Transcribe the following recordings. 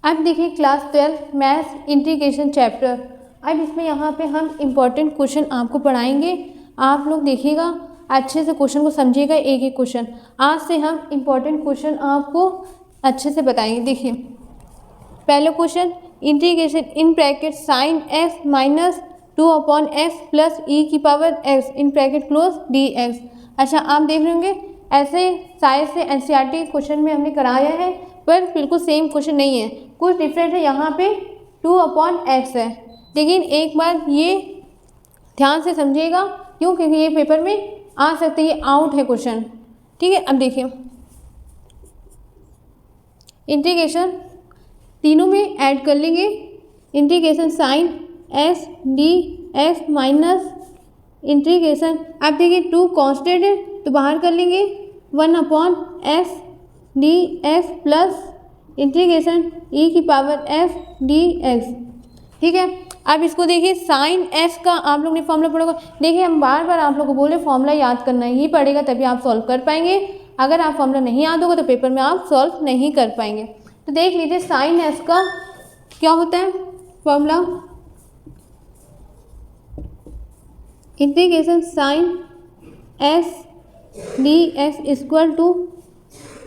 अब देखिए class 12 maths integration chapter. अब इसमें यहाँ पे हम इम्पॉर्टेंट क्वेश्चन आपको पढ़ाएंगे। आप लोग देखिएगा, अच्छे से क्वेश्चन को समझिएगा, एक एक क्वेश्चन। आज से हम इम्पॉर्टेंट क्वेश्चन आपको अच्छे से बताएंगे। देखिए पहले question, integration in bracket sine X minus 2/x plus E की power x in bracket close dx। अच्छा, आप देख रहे होंगे ऐसे शायद से एनसीईआरटी क्वेश्चन में हमने कराया है, पर बिल्कुल सेम क्वेश्चन नहीं है, कुछ डिफरेंट है। यहाँ पे 2/x है, लेकिन एक बार ये ध्यान से समझिएगा, क्यों? क्योंकि ये पेपर में आ सकते, ये आउट है क्वेश्चन। ठीक है, अब देखिए इंटीग्रेशन तीनों में ऐड कर लेंगे। Integration sine x D x minus integration, अब देखिए 2 कांस्टेंट है तो बाहर कर लेंगे 1/x d x plus integration E की पावर x डी एक्स। ठीक है, अब इसको देखिए साइन एक्स का आप लोग ने फॉर्मूला पढ़ा होगा। देखिए हम बार बार आप लोगों को बोले फॉर्मूला याद करना ही पड़ेगा, तभी आप सॉल्व कर पाएंगे। अगर आप फॉर्मूला नहीं याद होगा तो पेपर में आप सॉल्व नहीं कर पाएंगे। तो देख लीजिए साइन एक्स का क्या होता है formula, integration sine x D x equal to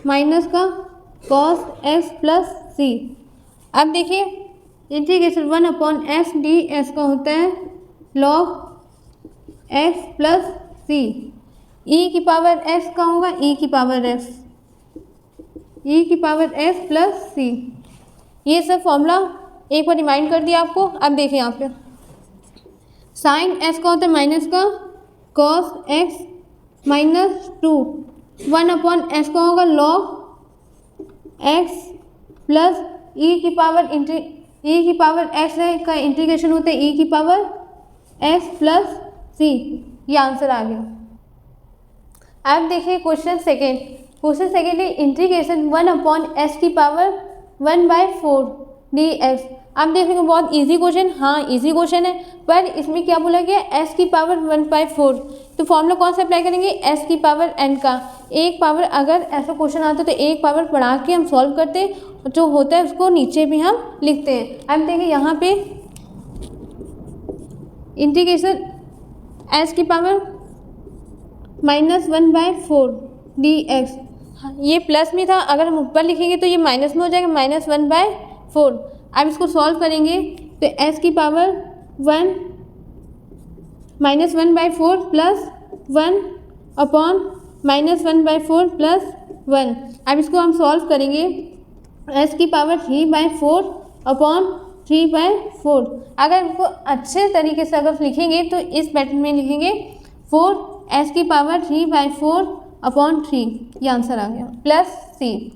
minus का कॉस एक्स प्लस सी। अब देखिए इंटीग्रेशन 1/x डी एक्स का होता है log x plus C. E की पावर x का होगा ई की पावर x, ई की पावर x प्लस सी। ये सब फॉर्मूला एक बार रिमाइंड कर दिया आपको। अब देखिए यहाँ पे साइन एक्स का होता है माइनस का कॉस एक्स माइनस 2, 1/x का होगा लॉग एक्स प्लस ई की पावर एक्स है का इंटीग्रेशन होता है ई की पावर एक्स प्लस सी। ये आंसर आ गया। अब देखिए क्वेश्चन सेकेंड है इंटीग्रेशन 1/s की पावर 1/4 dx। अब देखिए बहुत इजी क्वेश्चन, हाँ इजी क्वेश्चन है, पर इसमें क्या बोला गया s की पावर 1/4। तो फॉर्मूला कौन सा अप्लाई करेंगे, s की पावर n का। एक पावर, अगर ऐसा क्वेश्चन आता तो एक पावर बढ़ा के हम सॉल्व करते, जो होता है उसको नीचे भी हम लिखते हैं। अब देखिए यहाँ पे इंटीग्रेशन s की पावर -1/4 dx, ये प्लस में था, अगर हम ऊपर लिखेंगे तो ये माइनस में हो जाएगा, -1/4। अब इसको सॉल्व करेंगे तो s की पावर 1 -1/4 प्लस 1/-1/4 प्लस 1। अब इसको हम सॉल्व करेंगे s की पावर 3/4/3/4। अगर इसको अच्छे तरीके से अगर लिखेंगे तो इस पैटर्न में लिखेंगे 4s की पावर 3/4/3। ये आंसर आ गया प्लस सी।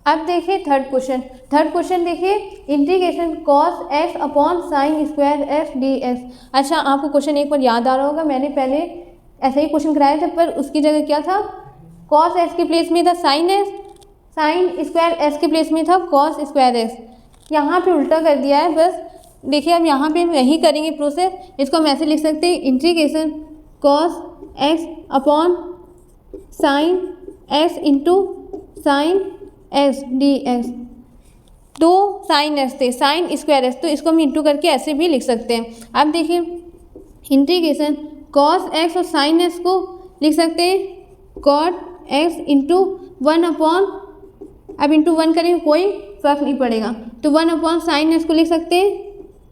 अब देखिए थर्ड क्वेश्चन देखिए integration cos X upon sine square x D x. अच्छा, आपको क्वेश्चन एक बार याद आ रहा होगा, मैंने पहले ऐसा ही क्वेश्चन कराया था, पर उसकी जगह क्या था, कॉस एक्स के प्लेस में था sine x, sine square x के प्लेस में था कॉस स्क्वायर एक्स। यहाँ पे उल्टा कर दिया है बस। देखिए अब यहाँ पे यही करेंगे प्रोसेस। इसको हम ऐसे लिख सकते हैं integration cos X upon sine x into sine x D x. दो साइन एक्स थे, साइन स्क्वायर एक्स, तो इसको हम इंटू करके ऐसे भी लिख सकते हैं। अब देखिए इंटीग्रेशन कॉस एक्स और साइन एक्स को लिख सकते हैं कॉट एक्स इंटू 1/, अब इंटू 1 करेंगे कोई फर्क नहीं पड़ेगा, तो 1/साइन एक्स को लिख सकते हैं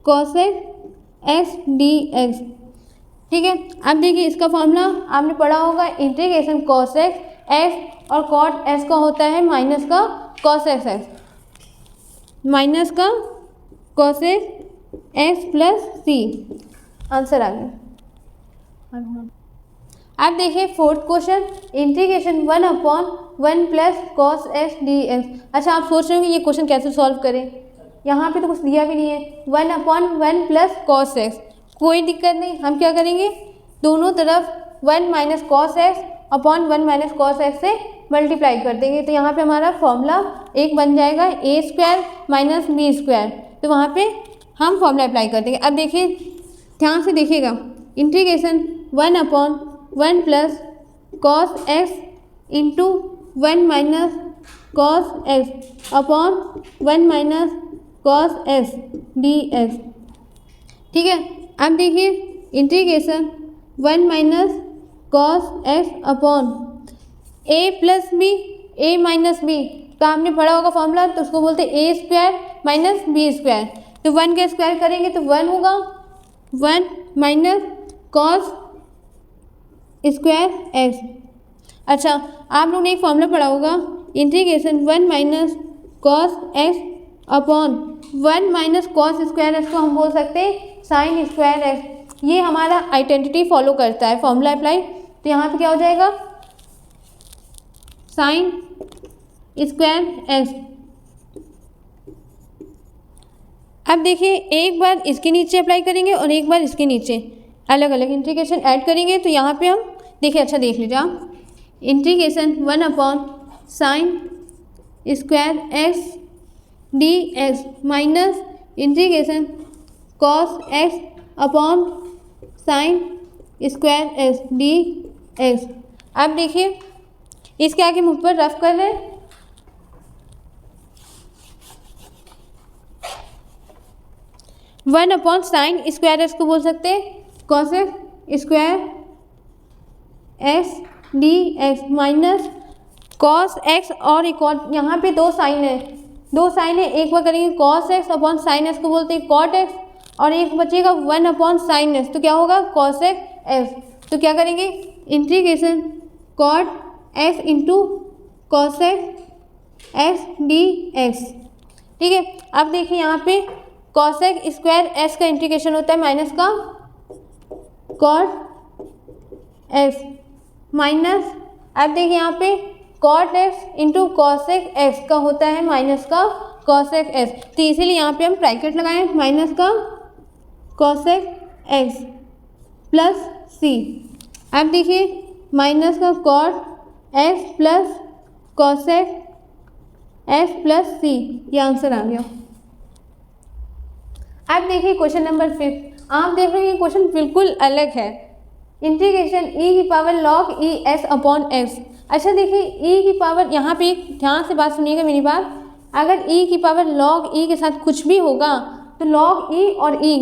कॉस एक्स डी एक्स। ठीक है, अब देखिए इसका फॉर्मूला आपने पढ़ा होगा, इंटीग्रेशन कॉस एक्स और कॉट एक्स का होता है माइनस का कॉस एक्स, माइनस का कॉस एक्स प्लस सी। आंसर आ गया। अब देखिए fourth question integration 1/1 plus cos x D x. अच्छा, आप सोच रहे होंगे ये क्वेश्चन कैसे सॉल्व करें, यहाँ पे तो कुछ दिया भी नहीं है। 1/1 प्लस कॉस एक्स, कोई दिक्कत नहीं, हम क्या करेंगे दोनों तरफ 1 minus cos X upon 1 minus cos x से मल्टीप्लाई कर देंगे, तो यहाँ पे हमारा फॉर्मूला एक बन जाएगा a² माइनस b²। तो वहाँ पे हम फॉर्मूला अप्लाई कर देंगे। अब देखिए ध्यान से देखिएगा, integration 1/1 plus cos X into 1 minus cos X upon 1 minus cos x D x. ठीक है, अब देखिए integration 1 minus cos X upon A plus B, A minus B का आपने पढ़ा होगा फॉर्मूला, तो उसको बोलते हैं A square minus B square. तो 1 का स्क्वायर करेंगे तो 1 होगा, 1 माइनस कॉस स्क्वायर एक्स। अच्छा, आप लोग ने एक फॉर्मूला पढ़ा होगा, integration 1 minus cos X upon 1 minus cos square x को हम बोल सकते हैं साइन स्क्वायर एक्स। ये हमारा आइडेंटिटी फॉलो करता है, फॉर्मूला अप्लाई। तो यहाँ पे क्या हो जाएगा, साइन स्क्वायर एक्स। अब देखिए एक बार इसके नीचे अप्लाई करेंगे और एक बार इसके नीचे, अलग अलग इंटीग्रेशन ऐड करेंगे। तो यहाँ पे हम देखिए, अच्छा देख लीजिए आप, integration 1 upon sine square x D x minus integration cos X upon sine square x D x. अब देखिए इसके आगे मुझ पर रफ कर रहे हैं, 1 अपॉन साइन स्क्वायर एक्स को बोल सकते हैं cos x square x D x minus cos x और एक और, यहाँ पे दो साइन है, एक बार करेंगे cos X upon sine x को बोलते हैं कॉट एक्स, और एक बचेगा 1 अपॉन साइन एक्स, तो क्या होगा कॉस एक्स। तो क्या करेंगे, integration cot x into cos x D x. ठीक है, अब देखिए यहाँ पे कॉस एक्स स्क्वायर एक्स का इंटीग्रेशन होता है माइनस का कॉट एक्स माइनस, अब देखिए यहाँ पे cot x into cos x का होता है माइनस का कॉस एक्स। तो इसीलिए यहाँ पे हम ब्रैकेट लगाएं, माइनस का कॉस एक्स प्लस सी। अब देखिए माइनस का cot X plus cos x plus C, ये आंसर आ गया। अब देखिए क्वेश्चन नंबर 5, आप देख रहे हैं ये क्वेश्चन बिल्कुल अलग है, इंटीग्रेशन ई की power log E S upon x. अच्छा देखिए ई की पावर, यहाँ पे ध्यान से बात सुनिएगा मेरी बात, अगर ई की पावर लॉग ई के साथ कुछ भी होगा तो लॉग ई और ई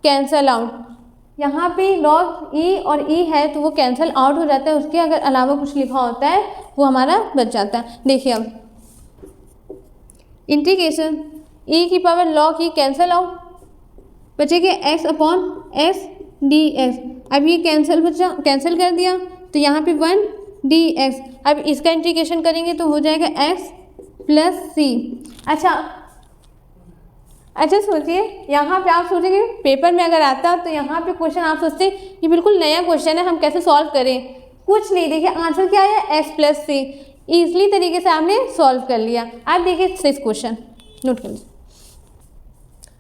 कैंसल आउट, यहाँ पे लॉग ई और ई है तो वो कैंसिल आउट हो जाता है, उसके अगर अलावा कुछ लिखा होता है वो हमारा बच जाता है। देखिए अब इंटीग्रेशन ई की power log E cancel out, बचेगा X upon X D x. अब ये कैंसिल कर दिया तो यहाँ पे 1 डी एक्स। अब इसका इंटीग्रेशन करेंगे तो हो जाएगा एक्स प्लस सी। अच्छा सोचिए, यहाँ पे आप सोचेंगे पेपर में अगर आता तो यहाँ पे क्वेश्चन आप सोचते ये बिल्कुल नया क्वेश्चन है, हम कैसे सॉल्व करें। कुछ नहीं, देखिए आंसर क्या है एक्स प्लस सी, ईजिली तरीके से आपने सॉल्व कर लिया। अब देखिए 6 क्वेश्चन नोट कर लीजिए।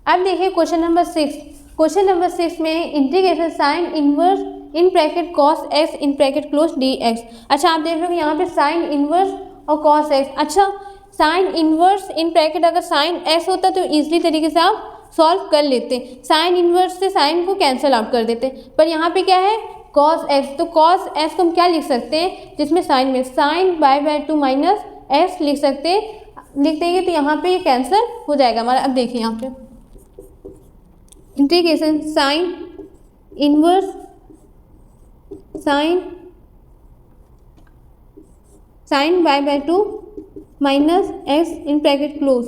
अब देखिए क्वेश्चन नंबर 6, क्वेश्चन नंबर 6 में integration sine inverse in bracket cos x in bracket close d x. अच्छा आप देख रहे हो यहाँ पे साइन इनवर्स और कॉस एक्स। अच्छा साइन इनवर्स इन ब्रैकेट अगर साइन एक्स होता तो ईजिली तरीके से आप सॉल्व कर लेते, साइन इनवर्स से साइन को कैंसिल आउट कर देते, पर यहाँ पे क्या है कॉस एक्स, तो कॉस एक्स को हम क्या लिख सकते हैं, जिसमें साइन में साइन बाय 2 माइनस एक्स लिख सकते हैं, लिख देंगे तो यहाँ पे ये कैंसिल हो जाएगा हमारा। अब देखिए यहाँ पे integration sine inverse sine by 2 minus x in bracket close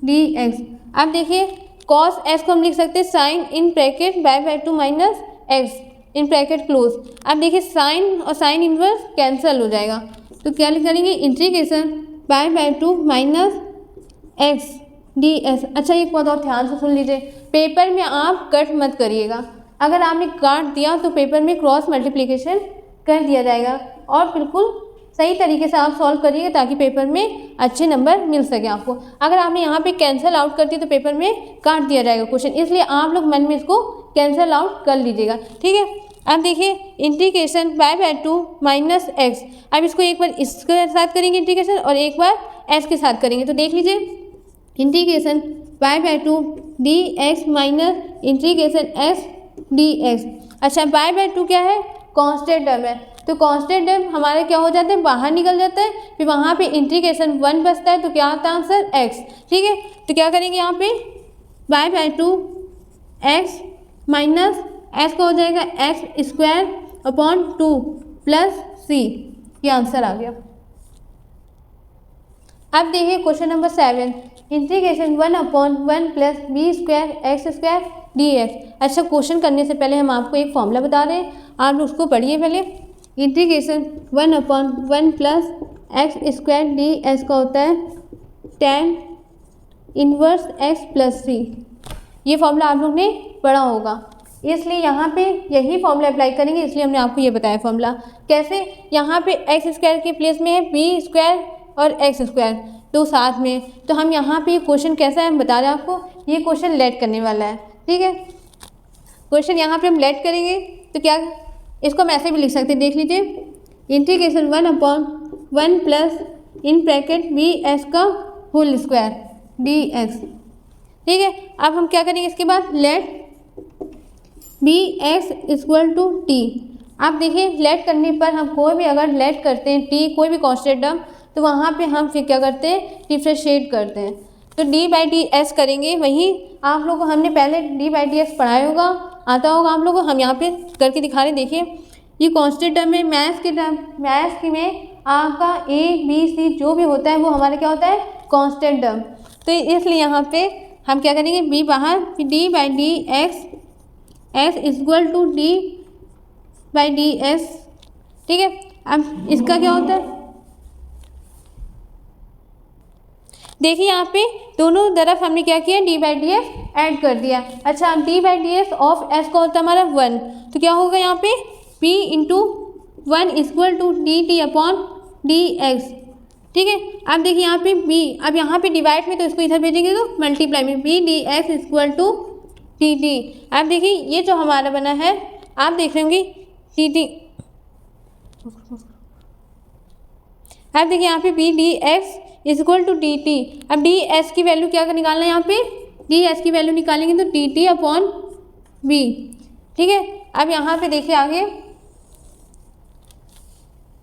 d x. अब देखिए कॉस एक्स को हम लिख सकते हैं sine in bracket by 2 minus x in bracket close. अब देखिए साइन और साइन इनवर्स कैंसिल हो जाएगा, तो क्या करेंगे integration by 2 minus x D x. अच्छा एक बात और ध्यान से सुन लीजिए, पेपर में आप कट मत करिएगा, अगर आपने काट दिया तो पेपर में क्रॉस मल्टीप्लिकेशन कर दिया जाएगा, और बिल्कुल सही तरीके से आप सॉल्व करिएगा ताकि पेपर में अच्छे नंबर मिल सके आपको। अगर आपने यहाँ पे कैंसिल आउट कर दिया तो पेपर में काट दिया जाएगा क्वेश्चन, इसलिए आप लोग मन में इसको कैंसिल आउट कर लीजिएगा, ठीक है। अब देखिए इंटीग्रेशन बाय 2 माइनस एक्स, अब इसको एक बार इसके साथ करेंगे इंटीग्रेशन और एक बार एस के साथ करेंगे, तो देख लीजिए integration by 2 D x minus integration x D x. अच्छा बाय 2 क्या है कांस्टेंट टर्म है, तो कांस्टेंट टर्म हमारे क्या हो जाते हैं, बाहर निकल जाता है, फिर वहाँ पे इंटीग्रेशन 1 बचता है, तो क्या आता है आंसर x। ठीक है, तो क्या करेंगे यहाँ पे y/2 x माइनस x का हो जाएगा x² प्लस c, ये आंसर आ गया। अब देखिए question number 7, integration 1/1 plus b² dx। अच्छा, क्वेश्चन करने से पहले हम आपको एक फॉर्मूला बता रहे हैं, आप उसको पढ़िए पहले। इंटीग्रेशन 1/1 प्लस x² dx का होता है tan inverse x plus c। ये फॉर्मूला आप लोग ने पढ़ा होगा, इसलिए यहाँ पे यही फॉर्मूला अप्लाई करेंगे, इसलिए हमने आपको ये बताया फॉर्मूला। कैसे, यहाँ पे x² के प्लेस में है b² और x², तो साथ में, तो हम यहाँ पे ये क्वेश्चन कैसा है हम बता रहे हैं आपको, ये क्वेश्चन लेट करने वाला है। ठीक है, क्वेश्चन यहाँ पे हम लेट करेंगे, तो क्या इसको हम ऐसे भी लिख सकते हैं, देख लीजिए। Integration 1/1 plus in bracket bs का होल स्क्वायर dx। ठीक है, अब हम क्या करेंगे इसके बाद, लेट bx = t। आप देखिए लेट करने पर हम कोई भी अगर लेट करते हैं t, कोई भी कांस्टेंट टर्म, तो वहाँ पे हम फिर क्या करते हैं, डिफ्रेंशिएट करते हैं, तो d/ds करेंगे। वहीं आप लोगों को हमने पहले d/ds पढ़ाया होगा, आता होगा आप लोगों को, हम यहाँ पे करके दिखा रहे हैं। देखिए ये कांस्टेंट टर्म है, मैथ्स में आपका a b c जो भी होता है वो हमारा क्या होता है, कांस्टेंट टर्म। तो इसलिए यहाँ पे हम क्या करेंगे, b बाहर, फिर d/dx x = d/ds। ठीक है, अब इसका क्या होता है, देखिए यहाँ पे दोनों तरफ हमने क्या किया, d/ds ऐड कर दिया। अच्छा, अब d/ds ऑफ s का होता है हमारा 1, तो क्या होगा यहाँ पे p × 1 = dt/dx। ठीक है, अब देखिए यहाँ पे b, अब यहाँ पे डिवाइड में, तो इसको इधर भेजेंगे तो मल्टीप्लाई में, b dx = dt। अब देखिए ये जो हमारा बना है, आप देख रहे होंगे dt, अब देखिए यहाँ पे b dx = dt। अब ds की वैल्यू क्या निकालना है, यहाँ पे ds की वैल्यू निकालेंगे तो dt/b। ठीक है, अब यहाँ पे देखिए आगे,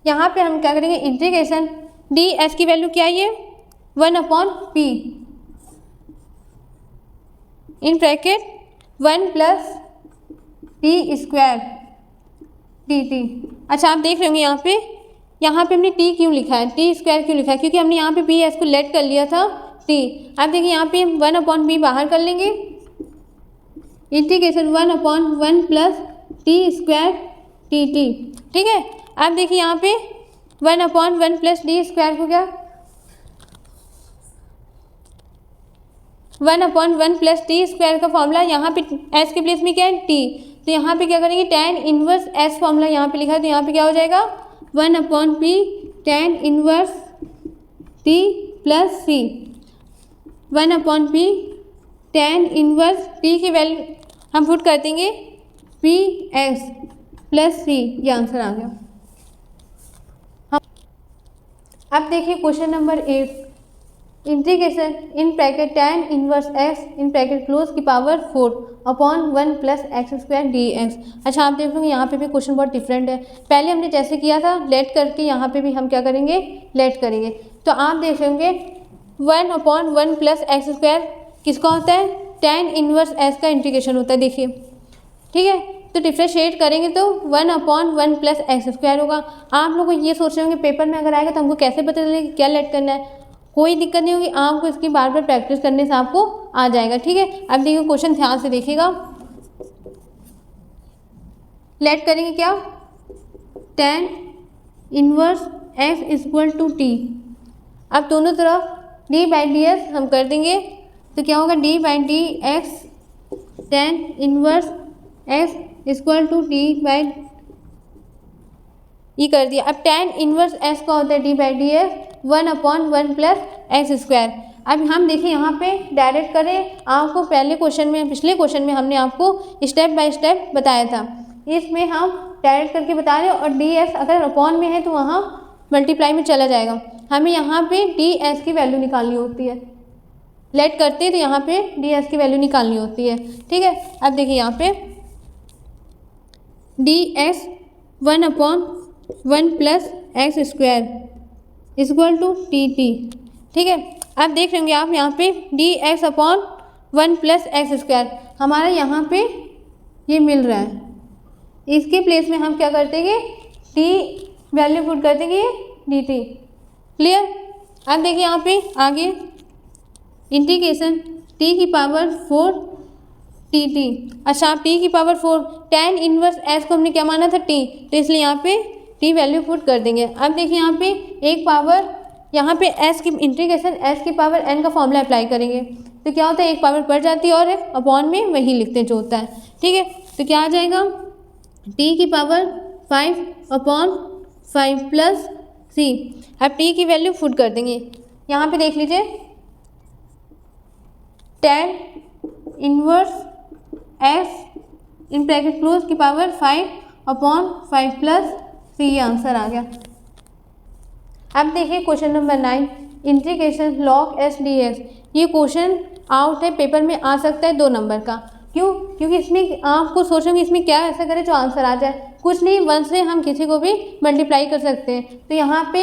यहाँ पे हम क्या करेंगे, इंटीग्रेशन ds की वैल्यू क्या है, ये 1/p in bracket 1 plus t² dt। अच्छा, आप देख रहे होंगे यहाँ पे हमने t क्यों लिखा है, t² क्यों लिखा है, क्योंकि हमने यहाँ पे bs को लेट कर लिया था t। अब देखिए यहाँ पे 1/b बाहर कर लेंगे, इंटीग्रेशन 1/1 प्लस t² dt। ठीक है, अब देखिए यहाँ पे 1/1 प्लस d² को क्या, 1/1 प्लस t² का फॉर्मूला, यहाँ पे s के प्लेस में क्या है, t, तो यहाँ पे क्या करेंगे, tan इनवर्स s फॉर्मूला यहाँ पे लिखा है, तो यहाँ पे क्या हो जाएगा 1/p tan inverse t plus c। 1/p tan inverse t की वैल्यू हम पुट कर देंगे px प्लस c, ये आंसर आ गया। अब देखिए question number 8, integration in bracket tan inverse x in bracket close की पावर 4/1 प्लस x² dx। अच्छा, आप देख लो यहाँ पे भी क्वेश्चन बहुत डिफरेंट है, पहले हमने जैसे किया था लेट करके, यहाँ पे भी हम क्या करेंगे, लेट करेंगे। तो आप देख होंगे 1/1 प्लस x² किसका होता है, tan इनवर्स s का इंटीग्रेशन होता है। देखिए ठीक है, तो डिफ्रेंशिएट करेंगे तो 1/1 प्लस x² होगा। आप लोग ये सोच रहे होंगे पेपर में अगर आएगा तो हमको कैसे पता चलेगा क्या लेट करना है, कोई दिक्कत नहीं होगी, आपको इसकी बार बार प्रैक्टिस करने से आपको आ जाएगा। ठीक है, अब देखिए क्वेश्चन ध्यान से देखिएगा, लेट करेंगे क्या, tan इनवर्स x = t। अब दोनों तरफ d/ds हम कर देंगे, तो क्या होगा d/dx tan inverse x = t/, ये कर दिया। अब tan इनवर्स s का होता है d/dx 1/1 प्लस x²। अब हम देखिए यहाँ पे डायरेक्ट करें, आपको पहले क्वेश्चन में, पिछले क्वेश्चन में हमने आपको स्टेप बाय स्टेप बताया था, इसमें हम डायरेक्ट करके बता रहे हैं, और ds अगर अपॉन में है तो वहाँ मल्टीप्लाई में चला जाएगा। हमें यहाँ पे ds की वैल्यू निकालनी होती है, लेट करते हैं तो यहाँ पे ds की वैल्यू निकालनी होती है। ठीक है, अब देखिए यहाँ पे ds 1/1+x² equal to dt। ठीक है, अब देख लेंगे आप यहाँ पे dx/1+x², हमारा यहाँ पे ये मिल रहा है। इसके प्लेस में हम क्या कर देंगे, t वैल्यू पुट कर देंगे dt। क्लियर। अब देखिए यहाँ पे आगे इंटीग्रेशन t⁴ dt। अच्छा, आप t⁴ tan इनवर्स s को हमने क्या माना था, t, तो इसलिए यहाँ पे t वैल्यू पुट कर देंगे। अब देखिए यहाँ पे एक पावर, यहाँ पे s की इंटीग्रेशन s⁴n का फॉर्मूला अप्लाई करेंगे तो क्या होता है, एक पावर बढ़ जाती है और एक अपॉन में वही लिखते हैं जो होता है। ठीक है, तो क्या आ जाएगा, t⁵ 5/5 + c। अब t की वैल्यू पुट कर देंगे। यहाँ पे देख लीजिए tan इनवर्स s इन ब्रैकेट क्लोज की पावर 5/5 + c, ये आंसर आ गया। अब देखिए question number 9, integration log s dx। ये क्वेश्चन आउट है, पेपर में आ सकता है 2 नंबर का। क्यों? क्योंकि इसमें आपको सोचोगे इसमें क्या ऐसा करें जो आंसर आ जाए। कुछ नहीं, 1 से हम किसी को भी मल्टीप्लाई कर सकते हैं। तो यहाँ पे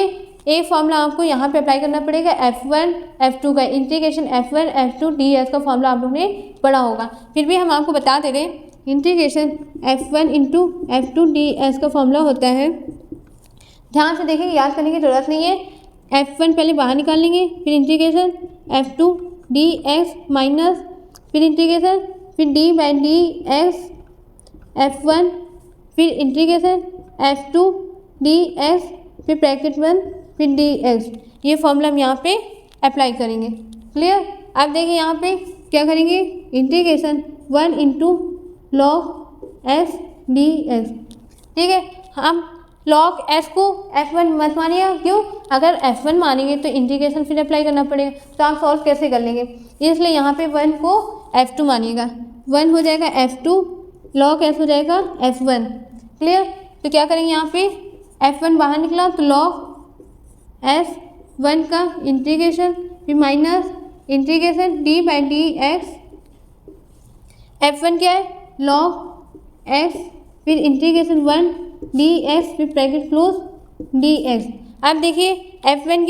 एक फॉर्मूला आपको यहाँ पे अप्लाई करना पड़ेगा, f1 f2 का, इंटीग्रेशन f1 f2 ds का फॉर्मूला आप लोगों ने पढ़ा होगा। फिर भी हम आपको बता दे रहे हैं, इंटीग्रेशन f1 × f2 ds का फॉर्मूला होता है, ध्यान से देखेंगे, याद करने की ज़रूरत नहीं है। f1 पहले बाहर निकाल लेंगे, फिर इंटीग्रेशन f2 dx माइनस, फिर इंटीग्रेशन, फिर d/dx f1, फिर इंटीग्रेशन f2 dx, फिर ब्रैकेट 1, फिर dx। ये फॉर्मूला हम यहाँ पे अप्लाई करेंगे। क्लियर। अब देखिए यहाँ पे क्या करेंगे, इंटीग्रेशन 1 × log s dx। ठीक है, हम log s को f1 मत मानिएगा। क्यों? अगर f1 मानेंगे तो इंटीग्रेशन फिर अप्लाई करना पड़ेगा, तो आप सॉल्व कैसे कर लेंगे, इसलिए यहाँ पे 1 को f2 मानिएगा। 1 हो जाएगा f2, log s हो जाएगा f1। क्लियर। तो क्या करेंगे, यहाँ पे f1 बाहर निकला तो log s1 का इंटीग्रेशन, फिर माइनस इंटीग्रेशन d/dx, f1 क्या है log s, फिर इंटीग्रेशन 1 dx, फिर ब्रैकेट क्लोज dx। अब देखिए f1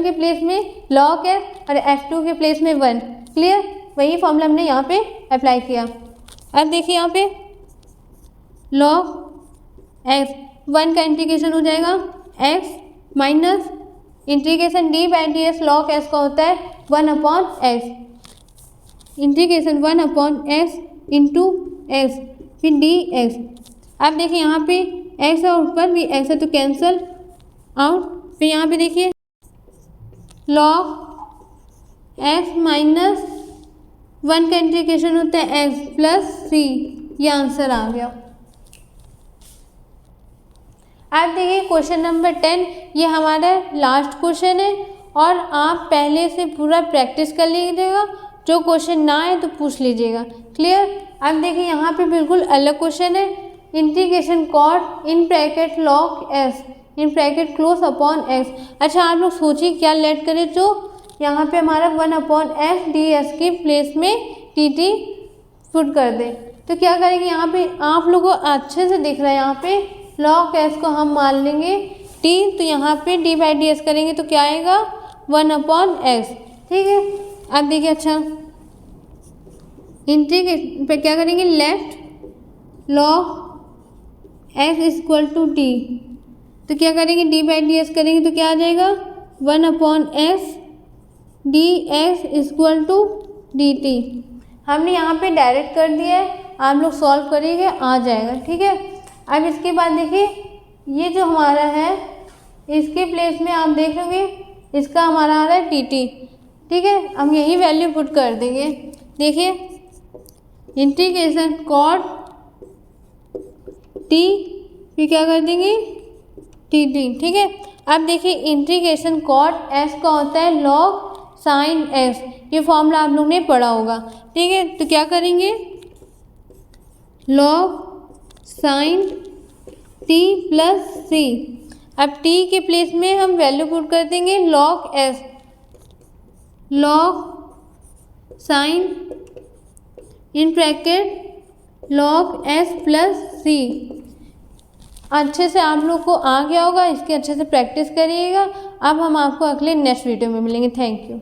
के प्लेस में log है और f2 के प्लेस में 1। क्लियर। वही फॉर्मूला हमने यहाँ पे अप्लाई किया। अब देखिए यहाँ पे log x 1 का इंटीग्रेशन हो जाएगा x minus integration d/dx log s का होता है 1/x, integration 1/x into x, फिर dx। अब देखिए यहाँ पे x और ऊपर भी x है तो कैंसल आउट। फिर यहाँ पे देखिए log x माइनस 1 का इंटीग्रेशन होता है x + c, ये आंसर आ गया। अब देखिए क्वेश्चन नंबर 10, ये हमारा लास्ट क्वेश्चन है और आप पहले से पूरा प्रैक्टिस कर लीजिएगा, जो क्वेश्चन ना आए तो पूछ लीजिएगा। क्लियर। अब देखिए यहाँ पे बिल्कुल अलग क्वेश्चन है, integration caught in bracket log s in bracket close upon x। अच्छा, आप लोग सोचिए क्या लेट करें, जो यहाँ पे हमारा 1/s ds की प्लेस में dt पुट कर दें। तो क्या करेंगे, यहाँ पे आप लोगों को अच्छे से दिख रहा है, यहाँ पे log s को हम मान लेंगे t, तो यहाँ पे d/ds करेंगे तो क्या आएगा 1/s। ठीक है। अब देखिए, अच्छा इंटीग्रेशन पे क्या करेंगे, लेफ्ट log s = t, तो क्या करेंगे d/ds करेंगे तो क्या आ जाएगा 1/s dx = dt। हमने यहाँ पे डायरेक्ट कर दिया है, आप लोग सॉल्व करिएगा, आ जाएगा। ठीक है। अब इसके बाद देखिए ये जो हमारा है, इसके प्लेस में आप देख लोगे इसका हमारा आ रहा है dt। ठीक है, हम यही वैल्यू पुट कर देंगे। देखिए इंटीग्रेशन कॉट t, फिर क्या कर देंगे dt। ठीक है। अब देखिए इंटीग्रेशन कॉट s का होता है log sin x, ये फॉर्मूला आप लोग ने पढ़ा होगा। ठीक है, तो क्या करेंगे log sin t + c। अब t के प्लेस में हम वैल्यू पुट कर देंगे log s, log sin in bracket log s + c, अच्छे से आप लोग को आ गया होगा, इसकी अच्छे से प्रैक्टिस करिएगा। अब हम आपको अगले नेक्स्ट वीडियो में मिलेंगे। Thank you.